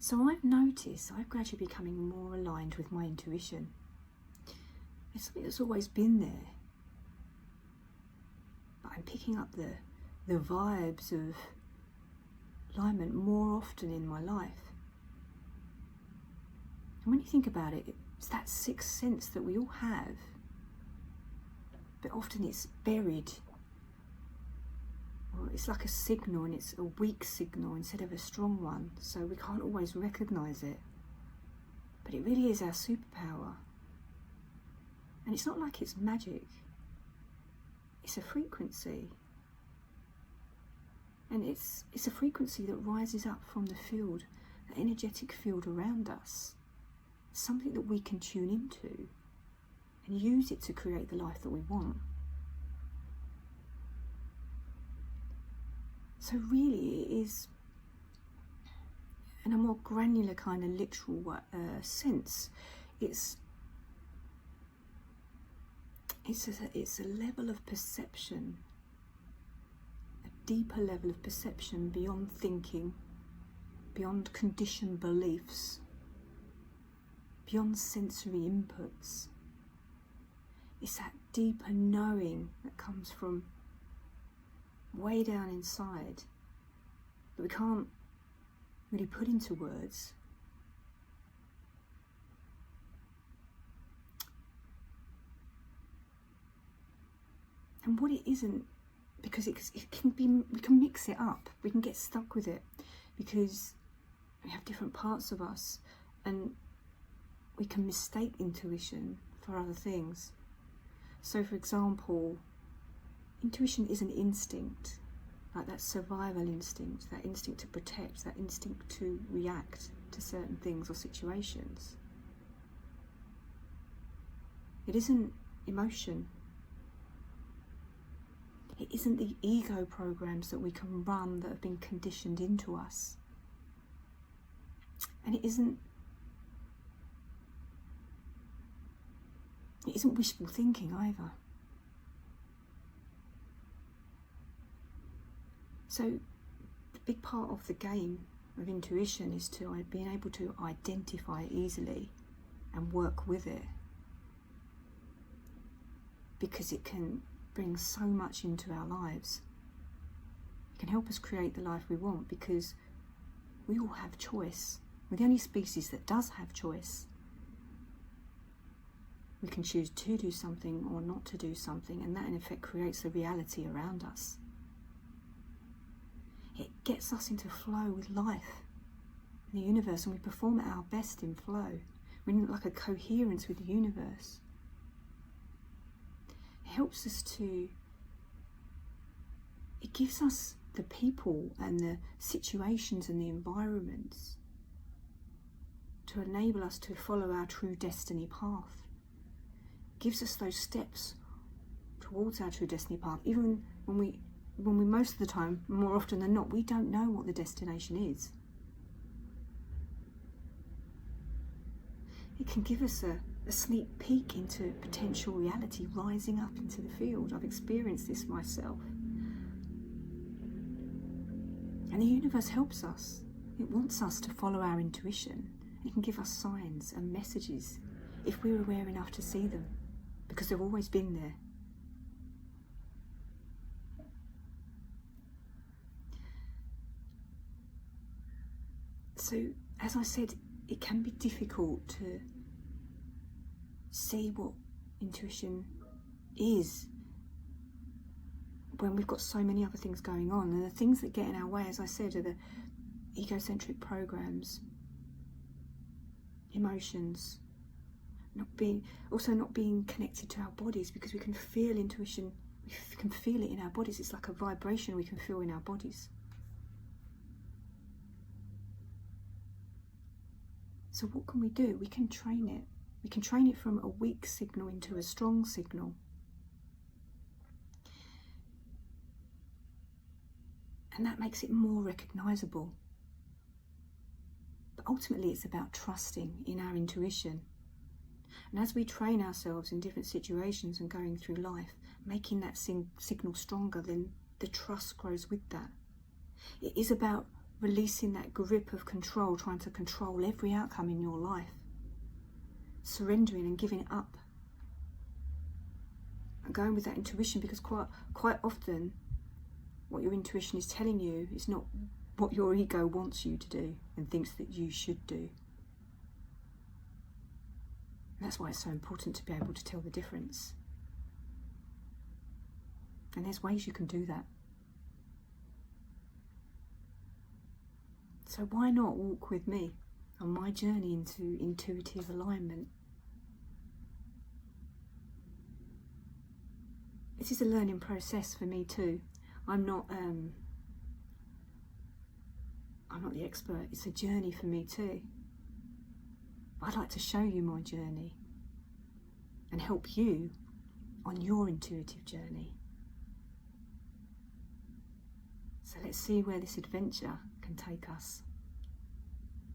So I've noticed I've gradually becoming more aligned with my intuition. It's something that's always been there, but I'm picking up the vibes of alignment more often in my life. And when you think about it, it's that sixth sense that we all have, but often it's buried, or it's like a signal and it's a weak signal instead of a strong one, so we can't always recognize it. But it really is our superpower. And it's not like it's magic, it's a frequency. And it's a frequency that rises up from the field, the energetic field around us. It's something that we can tune into and use it to create the life that we want. So really it is, in a more granular kind of literal sense, it's a level of perception, a deeper level of perception beyond thinking, beyond conditioned beliefs, beyond sensory inputs. It's that deeper knowing that comes from way down inside that we can't really put into words. And what it isn't, because it can be, we can mix it up, we can get stuck with it because we have different parts of us and we can mistake intuition for other things. So for example, intuition is an instinct, like that survival instinct, that instinct to protect, that instinct to react to certain things or situations. It isn't emotion. It isn't the ego programs that we can run that have been conditioned into us. And it isn't wishful thinking either. So a big part of the game of intuition is to being able to identify it easily and work with it, because it can bring so much into our lives. It can help us create the life we want, because we all have choice. We're the only species that does have choice. We can choose to do something or not to do something, and that in effect creates a reality around us. It gets us into flow with life and the universe, and we perform at our best in flow. We're in like a coherence with the universe. It helps us to, it gives us the people and the situations and the environments to enable us to follow our true destiny path. It gives us those steps towards our true destiny path, even when we most of the time, more often than not, we don't know what the destination is. It can give us a sneak peek into potential reality rising up into the field. I've experienced this myself. And the universe helps us. It wants us to follow our intuition. It can give us signs and messages if we're aware enough to see them, because they've always been there. So, as I said, it can be difficult to see what intuition is when we've got so many other things going on. And the things that get in our way, as I said, are the egocentric programs, emotions, not being connected to our bodies, because we can feel intuition, we can feel it in our bodies. It's like a vibration we can feel in our bodies. So what can we do? We can train it. We can train it from a weak signal into a strong signal. And that makes it more recognizable. But ultimately it's about trusting in our intuition. And as we train ourselves in different situations and going through life, making that signal stronger, then the trust grows with that. It is about releasing that grip of control, trying to control every outcome in your life, surrendering and giving it up, and going with that intuition, because quite often what your intuition is telling you is not what your ego wants you to do and thinks that you should do. And that's why it's so important to be able to tell the difference. And there's ways you can do that. So why not walk with me on my journey into intuitive alignment? This is a learning process for me too. I'm not the expert. It's a journey for me too. I'd like to show you my journey and help you on your intuitive journey. So let's see where this adventure can take us.